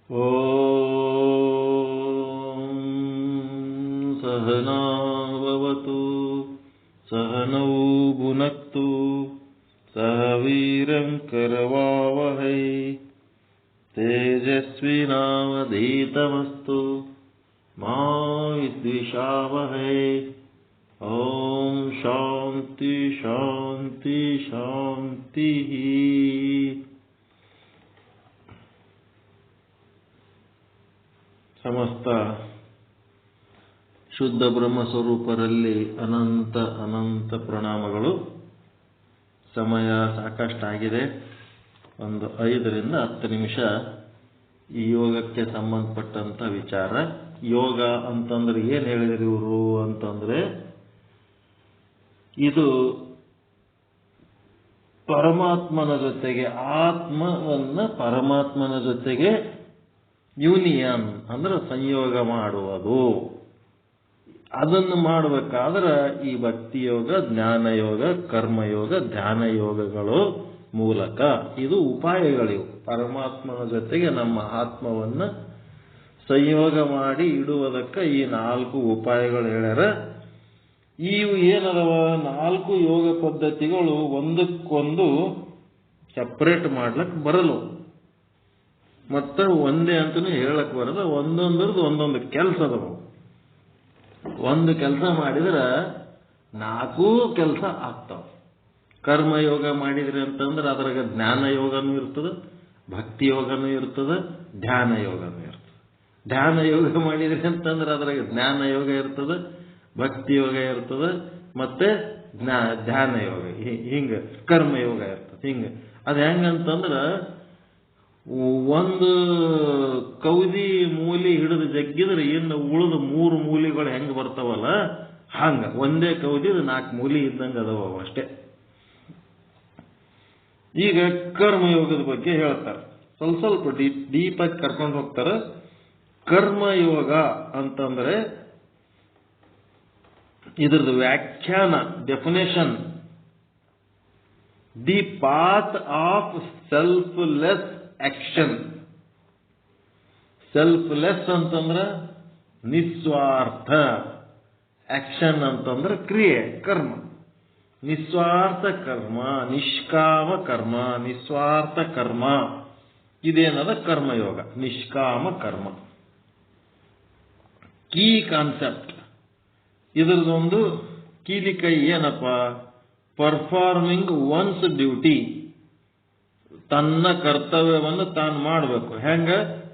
ಓಂ ಸಹನಾ ಭವತು ಸಹನೌ ಭುನಕ್ತು ಸಹ ವೀರ್ಯಂ ಕರವಾವಹೈ ತೇಜಸ್ವಿನಾವಧೀತಮಸ್ತು ಮಾ ವಿದ್ವಿಷಾವಹೈ. ಓಂ ಶಾಂತಿ ಶಾಂತಿ ಶಾಂತಿ. ಸಮಸ್ತ ಶುದ್ಧ ಬ್ರಹ್ಮ ಸ್ವರೂಪರಲ್ಲಿ ಅನಂತ ಅನಂತ ಪ್ರಣಾಮಗಳು. ಸಮಯ ಸಾಕಷ್ಟಾಗಿದೆ. ಒಂದು 5 ರಿಂದ 10 ನಿಮಿಷ ಈ ಯೋಗಕ್ಕೆ ಸಂಬಂಧಪಟ್ಟಂತ ವಿಚಾರ. ಯೋಗ ಅಂತಂದ್ರೆ ಏನು ಹೇಳಿದ್ರು ಇವರು ಅಂತಂದ್ರೆ, ಇದು ಪರಮಾತ್ಮನ ಜೊತೆಗೆ, ಆತ್ಮವನ್ನ ಪರಮಾತ್ಮನ ಜೊತೆಗೆ ಯೂನಿಯನ್ ಅಂದ್ರೆ ಸಂಯೋಗ ಮಾಡುವುದು. ಅದನ್ನು ಮಾಡಬೇಕಾದ್ರೆ ಈ ಭಕ್ತಿ ಯೋಗ, ಜ್ಞಾನ ಯೋಗ, ಕರ್ಮಯೋಗ, ಧ್ಯಾನ ಯೋಗಗಳು ಮೂಲಕ ಇದು ಉಪಾಯಗಳಿವು. ಪರಮಾತ್ಮನ ಜೊತೆಗೆ ನಮ್ಮ ಆತ್ಮವನ್ನ ಸಂಯೋಗ ಮಾಡಿ ಇಡುವುದಕ್ಕೆ ಈ 4 ಉಪಾಯಗಳು ಹೇಳ್ಯಾರ. ಇವು ಏನದವ 4 ಯೋಗ ಪದ್ಧತಿಗಳು ಒಂದಕ್ಕೊಂದು ಸೆಪರೇಟ್ ಮಾಡ್ಲಕ್ ಬರಲು, ಮತ್ತೆ ಒಂದೇ ಅಂತನೂ ಹೇಳಕ್ ಬರದ. ಒಂದೊಂದ್ರದ್ದು ಒಂದೊಂದು ಕೆಲಸ ಅದಾವ. ಒಂದು ಕೆಲಸ ಮಾಡಿದ್ರೆ 4 ಕೆಲಸ ಆಗ್ತಾವ. ಕರ್ಮಯೋಗ ಮಾಡಿದ್ರಿ ಅಂತಂದ್ರೆ ಅದ್ರಾಗ ಜ್ಞಾನ ಯೋಗನೂ ಇರ್ತದೆ, ಭಕ್ತಿ ಯೋಗನೂ ಇರ್ತದೆ, ಧ್ಯಾನ ಯೋಗನೂ ಇರ್ತದೆ. ಧ್ಯಾನ ಯೋಗ ಮಾಡಿದ್ರಿ ಅಂತಂದ್ರೆ ಅದ್ರಾಗ ಜ್ಞಾನ ಯೋಗ ಇರ್ತದೆ, ಭಕ್ತಿ ಯೋಗ ಇರ್ತದೆ, ಮತ್ತೆ ಧ್ಯಾನ ಯೋಗ, ಹಿಂಗ ಕರ್ಮಯೋಗ ಇರ್ತದೆ. ಹಿಂಗ ಅದು ಹೆಂಗಂತಂದ್ರೆ, ಒಂದು ಕೌದಿ ಮೂಲಿ ಹಿಡಿದು ಜಗ್ಗಿದ್ರೆ ಇನ್ನು ಉಳಿದ 3 ಮೂಲಿಗಳು ಹೆಂಗ್ ಬರ್ತಾವಲ್ಲ ಹಂಗ ಒಂದೇ ಕೌದಿದ 4 ಮೂಲಿ ಇದ್ದಂಗೆ ಅದಾವ ಅಷ್ಟೇ. ಈಗ ಕರ್ಮಯೋಗದ ಬಗ್ಗೆ ಹೇಳ್ತಾರೆ. ಸ್ವಲ್ಪ ಡೀಪ್ ಆಗಿ ಕರ್ಕೊಂಡು ಹೋಗ್ತಾರೆ. ಕರ್ಮಯೋಗ ಅಂತಂದ್ರೆ ಇದ್ರದ್ದು ವ್ಯಾಖ್ಯಾನ, definition: the path of selfless action. Selfless ಅಂತಂದ್ರೆ ನಿಸ್ವಾರ್ಥ, ಆಕ್ಷನ್ ಅಂತಂದ್ರೆ ಕ್ರಿಯೆ, ಕರ್ಮ. ನಿಸ್ವಾರ್ಥ ಕರ್ಮ, ನಿಷ್ಕಾಮ ಕರ್ಮ, ನಿಸ್ವಾರ್ಥ ಕರ್ಮ, ಇದೇನದ ಕರ್ಮಯೋಗ, ನಿಷ್ಕಾಮ ಕರ್ಮ. ಕೀ ಕಾನ್ಸೆಪ್ಟ್ ಇದ್ರದೊಂದು ಕೀಲಿ ಕೈ ಏನಪ್ಪ? Performing one's duty. ತನ್ನ ಕರ್ತವ್ಯವನ್ನು ತಾನು ಮಾಡಬೇಕು. ಹೆಂಗ?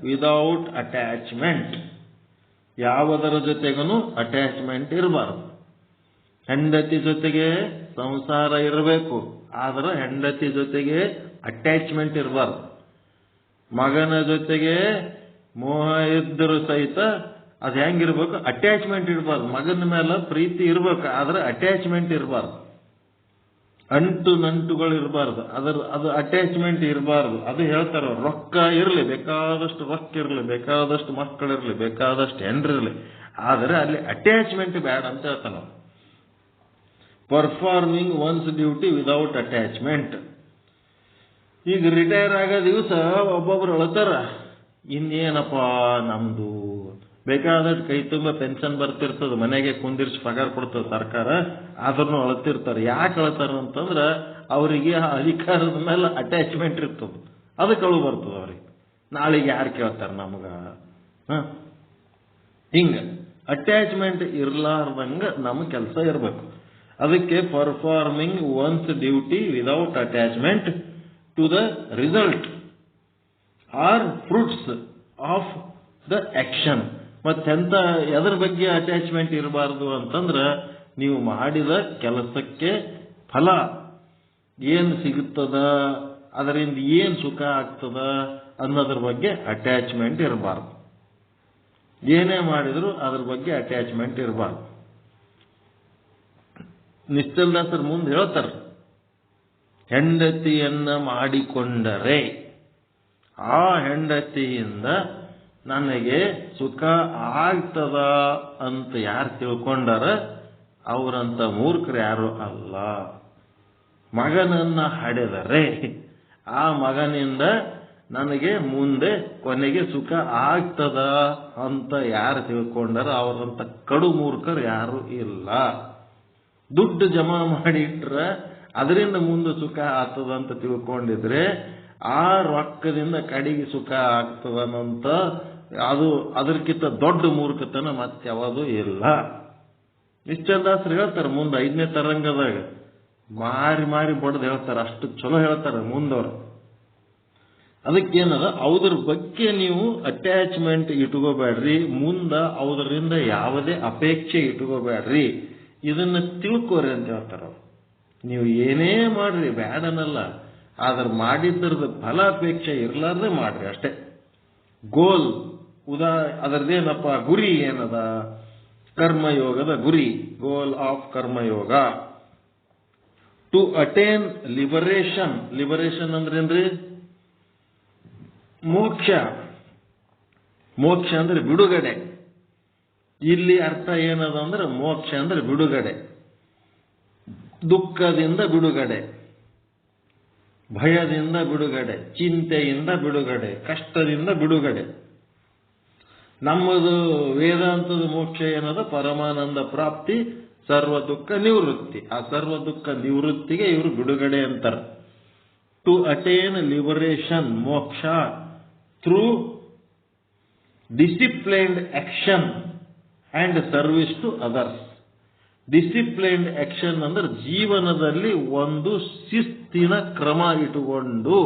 Without attachment. ಯಾವುದರ ಜೊತೆಗೂ ಅಟ್ಯಾಚ್ಮೆಂಟ್ ಇರಬಾರ್ದು. ಹೆಂಡತಿ ಜೊತೆಗೆ ಸಂಸಾರ ಇರಬೇಕು, ಆದ್ರೆ ಹೆಂಡತಿ ಜೊತೆಗೆ ಅಟ್ಯಾಚ್ಮೆಂಟ್ ಇರಬಾರ್ದು. ಮಗನ ಜೊತೆಗೆ ಮೋಹ ಇದ್ದರೂ ಸಹಿತ ಅದು ಹೆಂಗಿರ್ಬೇಕು? ಅಟ್ಯಾಚ್ಮೆಂಟ್ ಇರಬಾರ್ದು. ಮಗನ ಮೇಲೆ ಪ್ರೀತಿ ಇರ್ಬೇಕು, ಆದ್ರೆ ಅಟ್ಯಾಚ್ಮೆಂಟ್ ಇರಬಾರ್ದು. ಅಂಟು ನಂಟುಗಳು ಇರಬಾರ್ದು, ಅದು ಅಟ್ಯಾಚ್ಮೆಂಟ್ ಇರಬಾರ್ದು. ಅದು ಹೇಳ್ತಾರ, ರೊಕ್ಕ ಇರಲಿ, ಬೇಕಾದಷ್ಟು ರೊಕ್ಕ ಇರಲಿ, ಬೇಕಾದಷ್ಟು ಮಕ್ಕಳಿರಲಿ, ಬೇಕಾದಷ್ಟು ಹೆಂಡ್ರಿರಲಿ, ಆದರೆ ಅಲ್ಲಿ ಅಟ್ಯಾಚ್ಮೆಂಟ್ ಬೇಡ ಅಂತ ಹೇಳ್ತಾನ. Performing one's duty without attachment. ಈಗ ರಿಟೈರ್ ಆಗೋ ದಿವಸ ಒಬ್ಬೊಬ್ರು ಅಳ್ತಾರ, ಇನ್ನೇನಪ್ಪ ನಮ್ದು ಬೇಕಾದಷ್ಟು ಕೈ ತುಂಬ ಪೆನ್ಷನ್ ಬರ್ತಿರ್ತದೆ, ಮನೆಗೆ ಕುಂದಿರ್ಸಿ ಪಗಾರ ಕೊಡ್ತದೆ ಸರ್ಕಾರ, ಆದ್ರೂ ಅಳ್ತಿರ್ತಾರೆ. ಯಾಕೆ ಅಳ್ತಾರ ಅಂತಂದ್ರೆ ಅವರಿಗೆ ಅಧಿಕಾರದ ಮೇಲೆ ಅಟ್ಯಾಚ್ಮೆಂಟ್ ಇರ್ತದೆ, ಅದಕ್ಕೆ ಅಳು ಬರ್ತದೆ ಅವ್ರಿಗೆ. ನಾಳೆಗೆ ಯಾರು ಕೇಳ್ತಾರೆ ನಮಗ? ಹಿಂಗ ಅಟ್ಯಾಚ್ಮೆಂಟ್ ಇರ್ಲಾರ್ದಂಗ ನಮ್ಮ ಕೆಲಸ ಇರಬೇಕು. ಅದಕ್ಕೆ performing one's duty without attachment to the result or fruits of the action. ಮತ್ತೆಂತ ಎದ್ರ ಬಗ್ಗೆ ಅಟ್ಯಾಚ್ಮೆಂಟ್ ಇರಬಾರ್ದು ಅಂತಂದ್ರೆ, ನೀವು ಮಾಡಿದ ಕೆಲಸಕ್ಕೆ ಫಲ ಏನು ಸಿಗುತ್ತದ, ಅದರಿಂದ ಏನು ಸುಖ ಆಗ್ತದ ಅನ್ನೋದ್ರ ಬಗ್ಗೆ ಅಟ್ಯಾಚ್ಮೆಂಟ್ ಇರಬಾರ್ದು. ಏನೇ ಮಾಡಿದ್ರು ಅದ್ರ ಬಗ್ಗೆ ಅಟ್ಯಾಚ್ಮೆಂಟ್ ಇರಬಾರ್ದು. ನಿಶ್ಚಲದಾಸರು ಮುಂದೆ ಹೇಳ್ತಾರೆ, ಹೆಂಡತಿಯನ್ನ ಮಾಡಿಕೊಂಡರೆ ಆ ಹೆಂಡತಿಯಿಂದ ನನಗೆ ಸುಖ ಆಗ್ತದ ಅಂತ ಯಾರು ತಿಳ್ಕೊಂಡಾರ ಅವರಂತ ಮೂರ್ಖರು ಯಾರು ಅಲ್ಲ. ಮಗನನ್ನ ಹಡೆದರೆ ಆ ಮಗನಿಂದ ನನಗೆ ಮುಂದೆ ಕೊನೆಗೆ ಸುಖ ಆಗ್ತದ ಅಂತ ಯಾರು ತಿಳ್ಕೊಂಡಾರ ಅವರಂತ ಕಡು ಮೂರ್ಖರು ಯಾರು ಇಲ್ಲ. ದುಡ್ಡು ಜಮಾ ಮಾಡಿ ಇಟ್ರ ಅದರಿಂದ ಮುಂದೆ ಸುಖ ಆಗ್ತದ ಅಂತ ತಿಳ್ಕೊಂಡಿದ್ರೆ ಆ ರೊಕ್ಕದಿಂದ ಕಡೆಗೆ ಸುಖ ಆಗ್ತದನಂತ ಅದಕ್ಕಿಂತ ದೊಡ್ಡ ಮೂರ್ಖತನ ಮತ್ತೆ ಯಾವುದು ಇಲ್ಲ. ನಿಶ್ಚಂದಾಸರು ಹೇಳ್ತಾರೆ ಮುಂದೆ 5ನೇ ತರಂಗದಾಗ ಮಾರಿ ಬಡ್ದು ಹೇಳ್ತಾರೆ, ಅಷ್ಟು ಚಲೋ ಹೇಳ್ತಾರೆ ಮುಂದವ್ರು. ಅದಕ್ಕೇನದ ಅವ್ರ ಬಗ್ಗೆ ನೀವು ಅಟ್ಯಾಚ್ಮೆಂಟ್ ಇಟ್ಕೋಬೇಡ್ರಿ, ಮುಂದ ಅವರಿಂದ ಯಾವುದೇ ಅಪೇಕ್ಷೆ ಇಟ್ಕೋಬೇಡ್ರಿ, ಇದನ್ನ ತಿಳ್ಕೋರಿ ಅಂತ ಹೇಳ್ತಾರ. ನೀವು ಏನೇ ಮಾಡ್ರಿ ಬ್ಯಾಡನಲ್ಲ, ಆದ್ರೆ ಮಾಡಿದ್ರದ ಫಲಾಪೇಕ್ಷೆ ಇರ್ಲಾರ್ದೆ ಮಾಡ್ರಿ ಅಷ್ಟೇ. ಗೋಲ್ ಅದರದೇನಪ್ಪ ಗುರಿ ಏನದ? ಕರ್ಮಯೋಗದ ಗುರಿ, goal of karmayoga to attain liberation. Liberation ಅಂದ್ರೇನ್ರಿ? ಮೋಕ್ಷ. ಮೋಕ್ಷ ಅಂದ್ರೆ ಬಿಡುಗಡೆ. ಇಲ್ಲಿ ಅರ್ಥ ಏನದ ಅಂದ್ರೆ ಮೋಕ್ಷ ಅಂದ್ರೆ ಬಿಡುಗಡೆ, ದುಃಖದಿಂದ ಬಿಡುಗಡೆ, ಭಯದಿಂದ ಬಿಡುಗಡೆ, ಚಿಂತೆಯಿಂದ ಬಿಡುಗಡೆ, ಕಷ್ಟದಿಂದ ಬಿಡುಗಡೆ. ನಮ್ಮದು ವೇದಾಂತದ ಮೋಕ್ಷ ಏನದ? ಪರಮಾನಂದ ಪ್ರಾಪ್ತಿ, ಸರ್ವ ದುಃಖ ನಿವೃತ್ತಿ. ಆ ಸರ್ವ ದುಃಖ ನಿವೃತ್ತಿಗೆ ಇವರು ಬಿಡುಗಡೆ ಅಂತಾರೆ. To attain liberation, moksha through disciplined action and service to others. Disciplined action ಅಂದ್ರೆ ಜೀವನದಲ್ಲಿ ಒಂದು ಶಿಸ್ತಿನ ಕ್ರಮ ಇಟ್ಟುಕೊಂಡು,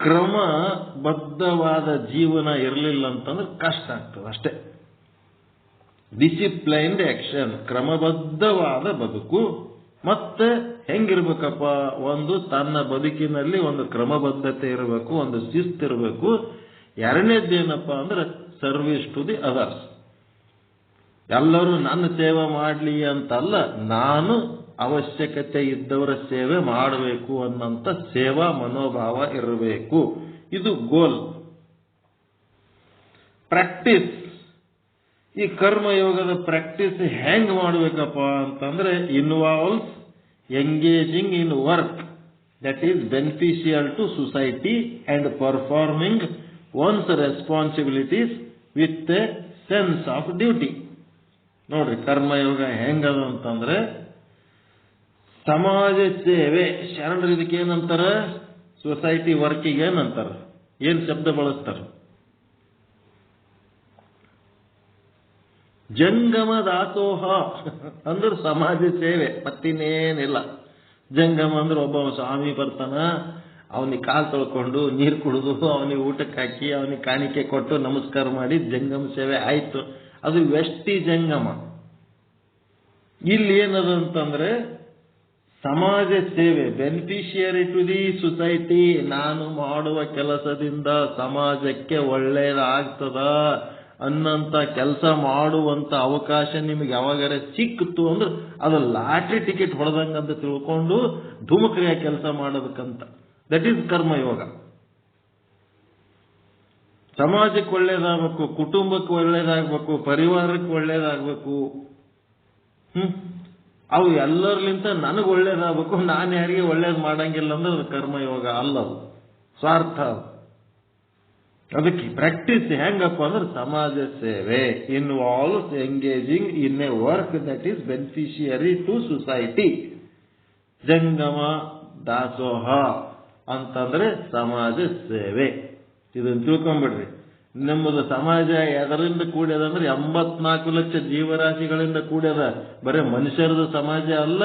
ಕ್ರಮಬದ್ಧವಾದ ಜೀವನ ಇರಲಿಲ್ಲ ಅಂತಂದ್ರೆ ಕಷ್ಟ ಆಗ್ತದೆ ಅಷ್ಟೇ. ಡಿಸಿಪ್ಲೈನ್ಡ್ ಆಕ್ಷನ್, ಕ್ರಮಬದ್ಧವಾದ ಬದುಕು. ಮತ್ತೆ ಹೆಂಗಿರ್ಬೇಕಪ್ಪ? ಒಂದು ತನ್ನ ಬದುಕಿನಲ್ಲಿ ಒಂದು ಕ್ರಮಬದ್ಧತೆ ಇರಬೇಕು, ಒಂದು ಶಿಸ್ತು ಇರಬೇಕು. ಎರಡನೇದ್ದೇನಪ್ಪ ಅಂದ್ರೆ ಸರ್ವಿಸ್ ಟು ದಿ ಅದರ್ಸ್. ಎಲ್ಲರೂ ನನ್ನ ಸೇವೆ ಮಾಡಲಿ ಅಂತಲ್ಲ, ನಾನು ಅವಶ್ಯಕತೆ ಇದ್ದವರ ಸೇವೆ ಮಾಡಬೇಕು ಅನ್ನಂತ ಸೇವಾ ಮನೋಭಾವ ಇರಬೇಕು. ಇದು ಗೋಲ್. ಪ್ರಾಕ್ಟೀಸ್, ಈ ಕರ್ಮಯೋಗದ ಪ್ರಾಕ್ಟೀಸ್ ಹೆಂಗ್ ಮಾಡಬೇಕಪ್ಪ ಅಂತಂದ್ರೆ involves engaging in work that is beneficial to society and performing one's responsibilities with a sense of duty. ನೋಡ್ರಿ, ಕರ್ಮಯೋಗ ಹೆಂಗದ ಅಂತಂದ್ರೆ ಸಮಾಜ ಸೇವೆ. ಶರಣರು ಇದಕ್ಕೆ ಏನಂತಾರ? ಸೊಸೈಟಿ ವರ್ಕಿಗೆ ಏನಂತಾರ? ಏನ್ ಶಬ್ದ ಬಳಸ್ತಾರ? ಜಂಗಮ ದಾಸೋಹ ಅಂದ್ರೆ ಸಮಾಜ ಸೇವೆ, ಮತ್ತಿನ್ನೇನಿಲ್ಲ. ಜಂಗಮ ಅಂದ್ರೆ ಒಬ್ಬ ಸ್ವಾಮಿ ಬರ್ತಾನ, ಅವನಿಗೆ ಕಾಲು ತೊಳ್ಕೊಂಡು ನೀರು ಕುಡಿದು ಅವನಿಗೆ ಊಟಕ್ಕೆ ಹಾಕಿ ಅವನಿಗೆ ಕಾಣಿಕೆ ಕೊಟ್ಟು ನಮಸ್ಕಾರ ಮಾಡಿ ಜಂಗಮ ಸೇವೆ ಆಯ್ತು. ಅದು ವ್ಯಷ್ಟಿ ಜಂಗಮ. ಇಲ್ಲಿ ಏನದಂತಂದ್ರೆ ಸಮಾಜ ಸೇವೆ, ಬೆನಿಫಿಷಿಯರಿ ಟು ದಿ ಸೊಸೈಟಿ. ನಾನು ಮಾಡುವ ಕೆಲಸದಿಂದ ಸಮಾಜಕ್ಕೆ ಒಳ್ಳೆಯದಾಗ್ತದ ಅನ್ನಂತ ಕೆಲಸ ಮಾಡುವಂತ ಅವಕಾಶ ನಿಮಗೆ ಯಾವಾಗಾರ ಸಿಕ್ಕಿತು ಅಂದ್ರೆ ಅದು ಲಾಟ್ರಿ ಟಿಕೆಟ್ ಹೊಡೆದಂಗಂತ ತಿಳ್ಕೊಂಡು ಧುಮಕ್ರಿಯ ಕೆಲಸ ಮಾಡೋದಕ್ಕಂತ. That is karma yoga. ಸಮಾಜಕ್ಕೆ ಒಳ್ಳೇದಾಗಬೇಕು, ಕುಟುಂಬಕ್ಕೆ ಒಳ್ಳೇದಾಗಬೇಕು, ಪರಿವಾರಕ್ಕೆ ಒಳ್ಳೇದಾಗಬೇಕು. ಅವು ಎಲ್ಲರ್ಲಿಂತ ನನಗೆ ಒಳ್ಳೇದಾಗಬೇಕು, ನಾನು ಯಾರಿಗೆ ಒಳ್ಳೇದು ಮಾಡಂಗಿಲ್ಲ ಅಂದ್ರೆ ಅದು ಕರ್ಮಯೋಗ ಅಲ್ಲ, ಅದು ಸ್ವಾರ್ಥ. ಅದಕ್ಕೆ ಪ್ರಾಕ್ಟೀಸ್ ಹೆಂಗಪ್ಪ ಅಂದ್ರೆ ಸಮಾಜ ಸೇವೆ, involves engaging in a work that is beneficiary to society. ಜಂಗಮ ದಾಸೋಹ ಅಂತಂದ್ರೆ ಸಮಾಜ ಸೇವೆ. ಇದನ್ನು ತಿಳ್ಕೊಂಡ್ಬಿಡ್ರಿ. ನಮ್ಮದು ಸಮಾಜ ಎದರಿಂದ ಕೂಡ್ಯದ ಅಂದ್ರೆ 84 ಲಕ್ಷ ಜೀವರಾಶಿಗಳಿಂದ ಕೂಡ್ಯದ. ಬರೀ ಮನುಷ್ಯರದ ಸಮಾಜ ಅಲ್ಲ,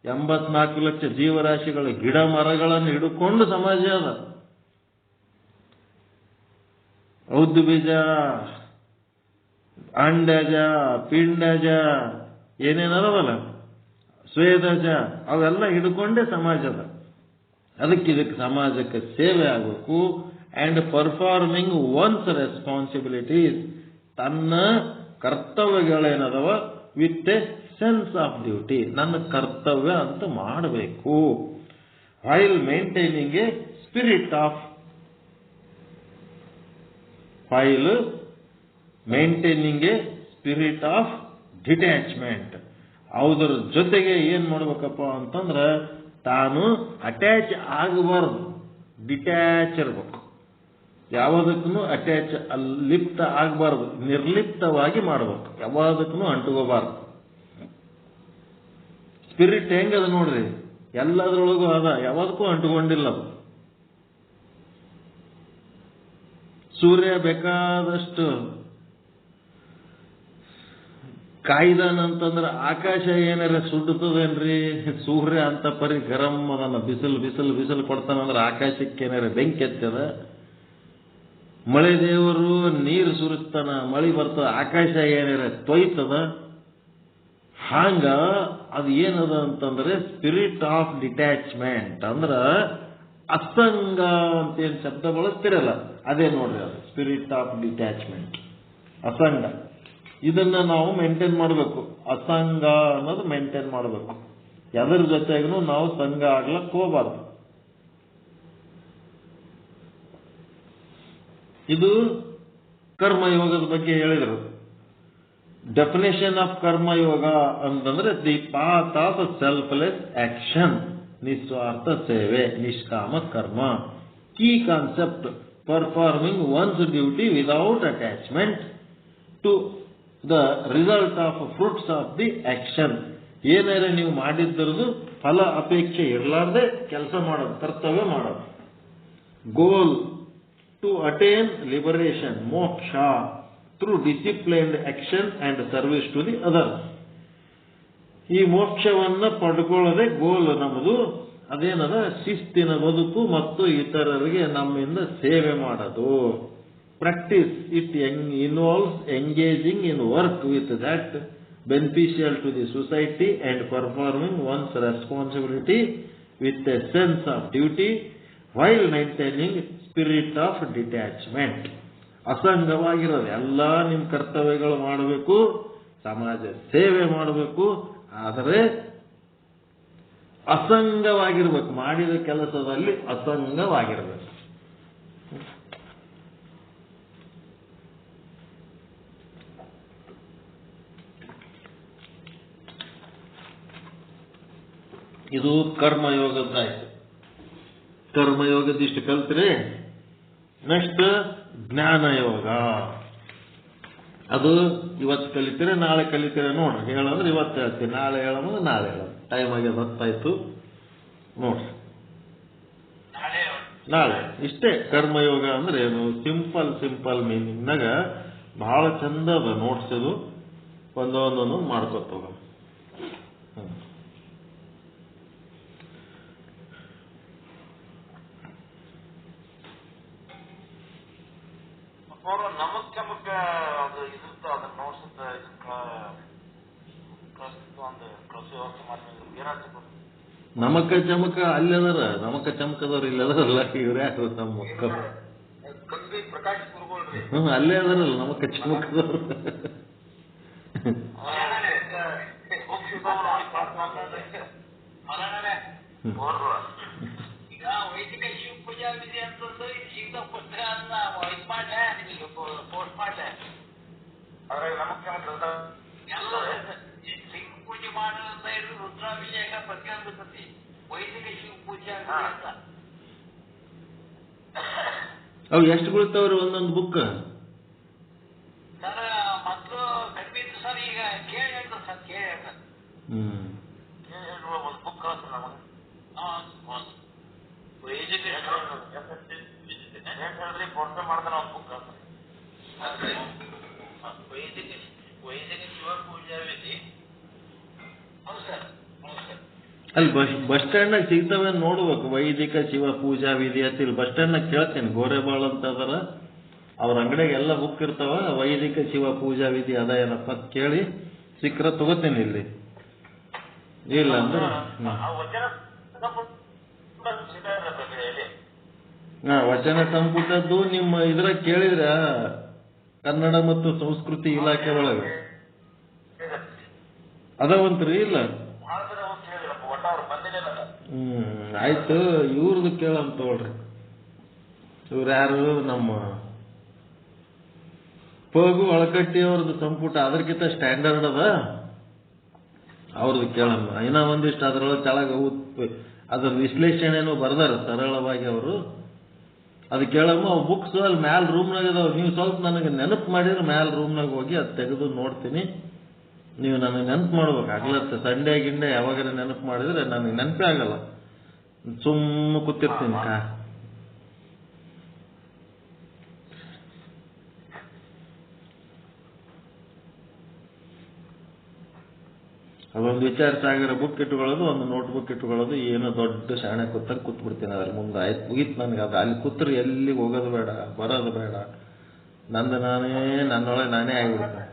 84 ಲಕ್ಷ ಜೀವರಾಶಿಗಳ ಗಿಡ ಮರಗಳನ್ನು ಹಿಡ್ಕೊಂಡು ಸಮಾಜ ಅದ. ಔದ್ದು ಬೀಜ, ಅಂಡಜ, ಪಿಂಡಜ, ಏನೇನದವಲ್ಲ, ಸ್ವೇದಜ, ಅವೆಲ್ಲ ಹಿಡ್ಕೊಂಡೇ ಸಮಾಜ ಅದ. ಇದಕ್ಕೆ ಸಮಾಜಕ್ಕೆ ಸೇವೆ ಆಗಬೇಕು. ಅಂಡ್ ಪರ್ಫಾರ್ಮಿಂಗ್ ಒನ್ಸ್ ರೆಸ್ಪಾನ್ಸಿಬಿಲಿಟೀಸ್, ತನ್ನ ಕರ್ತವ್ಯಗಳೇನದವ with a sense of duty, ನನ್ನ ಕರ್ತವ್ಯ ಅಂತ ಮಾಡಬೇಕು. While maintaining a spirit of detachment. ಅದರ ಜೊತೆಗೆ ಏನ್ ಮಾಡ್ಬೇಕಪ್ಪ ಅಂತಂದ್ರ ತಾನು ಅಟ್ಯಾಚ್ ಆಗಬಾರ್ದು. ಡಿಟ್ಯಾಚ್ ಇರಬೇಕು. ಯಾವುದಕ್ಕೂ ಅಟ್ಯಾಚ್ ಲಿಪ್ತ ಆಗಬಾರ್ದು, ನಿರ್ಲಿಪ್ತವಾಗಿ ಮಾಡಬೇಕು, ಯಾವುದಕ್ಕೂ ಅಂಟುಕೋಬಾರ್ದು. ಸ್ಪಿರಿಟ್ ಹೆಂಗದ ನೋಡ್ರಿ, ಎಲ್ಲದರೊಳಗೂ ಅದ, ಯಾವುದಕ್ಕೂ ಅಂಟುಕೊಂಡಿಲ್ಲ ಅದು. ಸೂರ್ಯ ಬೇಕಾದಷ್ಟು ಕಾಯ್ದಾನಂತಂದ್ರೆ ಆಕಾಶ ಏನಾರ ಸುಡ್ತದೇನ್ರಿ? ಸೂರ್ಯ ಅಂತ ಪರಿ ಗರಂ ಅದನ್ನ ಬಿಸಿಲು ಬಿಸಿಲು ಬಿಸಿಲು ಕೊಡ್ತಾನಂದ್ರೆ ಆಕಾಶಕ್ಕೆ ಏನಾರ ಬೆಂಕಿ ಎತ್ತದ? ಮಳೆ ದೇವರು ನೀರು ಸುರಿಸ್ತಾನ, ಮಳೆ ಬರ್ತದ, ಆಕಾಶ ಏನಾರ ತೊಯ್ತದ? ಹಾಂಗ ಅದು ಏನದ ಅಂತಂದ್ರೆ ಸ್ಪಿರಿಟ್ ಆಫ್ ಡಿಟ್ಯಾಚ್ಮೆಂಟ್. ಅಂದ್ರ ಅಸಂಗ ಅಂತ ಏನ್ ಶಬ್ದ ಬಳಸ್ತಿರಲ್ಲ, ಅದೇ ನೋಡ್ರಿ, ಅದು ಸ್ಪಿರಿಟ್ ಆಫ್ ಡಿಟ್ಯಾಚ್ಮೆಂಟ್, ಅಸಂಗ. ಇದನ್ನ ನಾವು ಮೇಂಟೈನ್ ಮಾಡಬೇಕು. ಅಸಂಗ ಅನ್ನೋದು ಮೇಂಟೈನ್ ಮಾಡಬೇಕು. ಎದರ ಜೊತೆಗೂ ನಾವು ಸಂಘ ಆಗ್ಲಕ್ ಹೋಗಬಾರ್ದು. ಇದು ಕರ್ಮಯೋಗದ ಬಗ್ಗೆ ಹೇಳಿದರು. ಡೆಫಿನೇಷನ್ ಆಫ್ ಕರ್ಮಯೋಗ ಅಂತಂದ್ರೆ the path of selfless action, ನಿಸ್ವಾರ್ಥ ಸೇವೆ, ನಿಷ್ಕಾಮ ಕರ್ಮ. Key concept: performing one's duty without attachment to the result of fruits of the action. ಏನಾರ ನೀವು ಮಾಡಿದ್ದರದು ಫಲ ಅಪೇಕ್ಷೆ ಇರಲಾರ್ದೆ ಕೆಲಸ ಮಾಡೋದು, ಕರ್ತವ್ಯ ಮಾಡೋದು. Goal: to attain liberation, moksha, through disciplined action and service to the other. ಈ ಮೋಕ್ಷವನ್ನ ಪಡ್ಕೊಳ್ಳೋದೇ ಗೋಲ್ ನಮ್ಮದು. ಅದೇನದ? ಶಿಸ್ತಿನ ಬದುಕು ಮತ್ತು ಇತರರಿಗೆ ನಮ್ಮಿಂದ ಸೇವೆ ಮಾಡೋದು. Practice it involves engaging in work with that beneficial to the society and performing one's responsibility with a sense of duty while maintaining spirit of detachment. ಅಸಂಗವಾಗಿರೋದು ಎಲ್ಲ ನಿಮ್ಮ ಕರ್ತವ್ಯಗಳು ಮಾಡಬೇಕು, ಸಮಾಜ ಸೇವೆ ಮಾಡಬೇಕು, ಆದರೆ ಅಸಂಗವಾಗಿರ್ಬೇಕು. ಮಾಡಿದ ಕೆಲಸದಲ್ಲಿ ಅಸಂಗವಾಗಿರ್ಬೇಕು. ಇದು ಕರ್ಮಯೋಗದ್ದಾಯ್ತು. ಕರ್ಮಯೋಗದಿಷ್ಟು ಕಲ್ತ್ರೆ ನೆಕ್ಸ್ಟ್ ಜ್ಞಾನಯೋಗ. ಅದು ಇವತ್ತು ಕಲಿತೀರ, ನಾಳೆ ಕಲಿತೀರ ನೋಡ್ರಿ. ಹೇಳಂದ್ರೆ ಇವತ್ತು ಹೇಳ್ತೀನಿ, ನಾಳೆ ಹೇಳೋದು ನಾಳೆ ಹೇಳೋದು. ಟೈಮ್ ಆಗಿ ಗೊತ್ತಾಯ್ತು ನೋಡ್ರಿ. ನಾಳೆ ಇಷ್ಟೇ. ಕರ್ಮಯೋಗ ಅಂದ್ರೆ ಏನು? ಸಿಂಪಲ್ ಮೀನಿಂಗ್ನಾಗ ಬಹಳ ಚಂದ ಅದ ನೋಟ್ಸ್. ಅದು ಒಂದೊಂದೊಂದು ಮಾಡ್ಕೊತ ಹೋಗ. ನಮಕ ಚಮಕ ಅಲ್ಲಿ ಅದಾರ, ನಮಕ ಚಮಕದವ್ರು ಇಲ್ಲಿ ಅದಾರಲ್ಲ, ಇವ್ರ ಯಾರು ನಮ್ಮ ಮಕ್ಕಳು? ಅಲ್ಲೇ ಅದಾರಲ್ಲ ನಮಕ ಚಮಕದವ್ರು. ವೈದಿಕ ಶಿವ ಪೂಜಾ ವಿಧಿ ಅಂತಂದು ಈಗ ಪುಸ್ತಕ ಇದು ಮಾಡ್ಲೆ ನಿಮಗೆ ಪೋಸ್ಟ್ ಮಾಡ್ಲೆ. ಅದ್ರಾಗ ಎಲ್ಲ ಶಿವ ಪೂಜೆ ಮಾಡೋದ್ರಿಂದ ಹಿಡಿದು ರುದ್ರಾಭಿಷೇಕ ಪ್ರತಿಯೊಂದು ಬರ್ತತಿ. ವೈದಿಕ ಶಿವ ಪೂಜಾ ವಿಧಿ ಅಂತ. ಅವು ಎಷ್ಟು ಬೀಳ್ತಾವ್ರಿ ಒಂದೊಂದು ಬುಕ್? ಸರ್ ಮೊದಲು ಕಡಿಮೆ ಇತ್ತು ಸರ್, ಈಗ ಕೇಳಿ ಹೇಳ್ತಾರೆ ಸರ್, ಕೇಳಿ ಹೇಳ್ತಾರೆ. ಒಂದು ಬುಕ್ ಕಳಿಸ್ತಾರೆ ನಮಗೆ. ವೈದಿಕ ಮಾಡ್ತಾನೆ ಒಂದು ಬುಕ್ ಕಳಿಸ್ತಾರೆ. ವೈದಿಕ ಶಿವ ಪೂಜಾ ವಿಧಿ. ಹೌದು ಸರ್, ಹೌದು ಸರ್. ಅಲ್ಲಿ ಬಸ್ ಸ್ಟ್ಯಾಂಡ್ನಾಗ ಸಿಗ್ತವೆ ನೋಡ್ಬೇಕು. ವೈದಿಕ ಶಿವ ಪೂಜಾ ವಿಧಿ ಅಂತ ಇಲ್ಲಿ ಬಸ್ ಸ್ಟ್ಯಾಂಡ್ನಾಗ ಕೇಳ್ತೇನೆ. ಗೋರೆಬಾಳ್ ಅಂತ ಅದರ, ಅವ್ರ ಅಂಗಡಿಯಾಗ ಎಲ್ಲ ಬುಕ್ ಇರ್ತಾವ. ವೈದಿಕ ಶಿವ ಪೂಜಾ ವಿಧಿ ಅದ ಏನಪ್ಪ ಅಂತ ಕೇಳಿ ಸಿಕ್ಕರ ತಗೋತೇನೆ. ಇಲ್ಲಿ ಇಲ್ಲ ಅಂದ್ರೆ ವಚನ ಸಂಪುಟದ್ದು ನಿಮ್ಮ ಇದ್ರಾಗ ಕೇಳಿದ್ರ ಕನ್ನಡ ಮತ್ತು ಸಂಸ್ಕೃತಿ ಇಲಾಖೆ ಒಳಗೆ ಅದಾವಂತ್ರಿ? ಇಲ್ಲ ಆಯ್ತು, ಇವ್ರದ್ದು ಕೇಳಂತ ತಗೊಳ್ರಿ. ಇವ್ರು ಯಾರು? ನಮ್ಮ ಪಗು ಒಳಕಟ್ಟಿ ಅವ್ರದ್ದು ಸಂಪುಟ ಅದಕ್ಕಿಂತ ಸ್ಟ್ಯಾಂಡರ್ಡ್ ಅದ, ಅವ್ರದ್ದು ಕೇಳಮ್ಮ. ಇನ್ನ ಒಂದಿಷ್ಟು ಅದ್ರೊಳಗೆ ಕೆಳಗೆ ಅದ್ರ ವಿಶ್ಲೇಷಣೆನೂ ಬರ್ದಾರ ಸರಳವಾಗಿ ಅವರು. ಅದು ಕೇಳಮ್ಮ ಅವು ಬುಕ್ಸ್ ಅಲ್ಲಿ ಮ್ಯಾಲ ರೂಮ್ನಾಗ ಅದಾವ. ನೀವು ಸ್ವಲ್ಪ ನನಗೆ ನೆನಪು ಮಾಡಿದ್ರೆ ಮ್ಯಾಲ ರೂಮ್ನಾಗ ಹೋಗಿ ಅದು ತೆಗೆದು ನೋಡ್ತೀನಿ. ನೀವು ನನಗೆ ನೆನಪು ಮಾಡ್ಬೇಕು. ಆಗ್ಲತ್ತೆ ಸಂಡೇ ಗಿಂಡೆ ಯಾವಾಗಾರ ನೆನಪು ಮಾಡಿದ್ರೆ ನನಗೆ ನೆನಪೇ ಆಗಲ್ಲ. ಸುಮ್ಮ ಕೂತಿರ್ತೀನಿ ಅದೊಂದು ವಿಚಾರ ಸಾಗರ ಬುಕ್ ಇಟ್ಕೊಳ್ಳೋದು, ಒಂದು ನೋಟ್ ಬುಕ್ ಇಟ್ಕೊಳ್ಳೋದು, ಏನೋ ದೊಡ್ಡ ಶಾಣೆ ಕೂತಾಗ ಕೂತ್ಬಿಡ್ತೀನಿ ಅದ್ರ ಮುಂದೆ. ಆಯ್ತು ಮುಗೀತು ನನಗೆ. ಅದು ಅಲ್ಲಿ ಕೂತ್ರೆ ಎಲ್ಲಿಗೆ ಹೋಗೋದು ಬೇಡ, ಬರೋದು ಬೇಡ, ನಂದು ನಾನೇ ನನ್ನೊಳಗೆ ನಾನೇ ಆಗಿಬಿಡ್ತೇನೆ.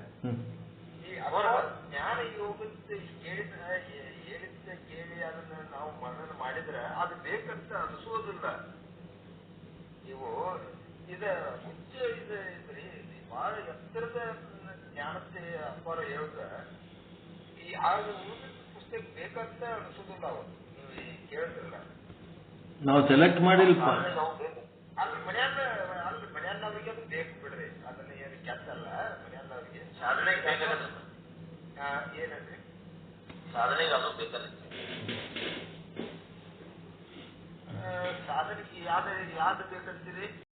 ಅವರ ಜ್ಞಾನ ಯೋಗದ ಹೇಳಿದ್ದ ಕೇಳಿ ಅದನ್ನ ನಾವು ಮನನ ಮಾಡಿದ್ರೆ ಅದು ಬೇಕಂತ ಅನಿಸೋದಿಲ್ಲ. ನೀವು ಮುಂಚೆ ಇದ್ರಿ ಬಹಳ ಎತ್ತರದ ಜ್ಞಾನತೆ ಅಪಾರ ಹೇಳ್ದ ಆಗ ಪುಸ್ತಕ ಬೇಕಂತ ಅನಿಸೋದಿಲ್ಲ. ಅವರು ನೀವು ಕೇಳಿದ್ರಲ್ಲ, ನಾವು ಸೆಲೆಕ್ಟ್ ಮಾಡಿಲ್ಪ. ಅಲ್ಲಿ ಮನೆಯನ್ನವ್ರಿಗೆ ಅದು ಬೇಕು ಬಿಡ್ರಿ. ಅದನ್ನ ಏನು ಕೆಟ್ಟಲ್ಲ. ಮನೆಯನ್ನವ್ರಿಗೆ ಸಾಧನೆ ಏನಂದ್ರಿ, ಸಾಧನೆಗೆ ಅದು ಬೇಕಲ್ಲ. ಸಾಧನೆಗೆ ಯಾವ್ದು ಬೇಕಂತೀರಿ?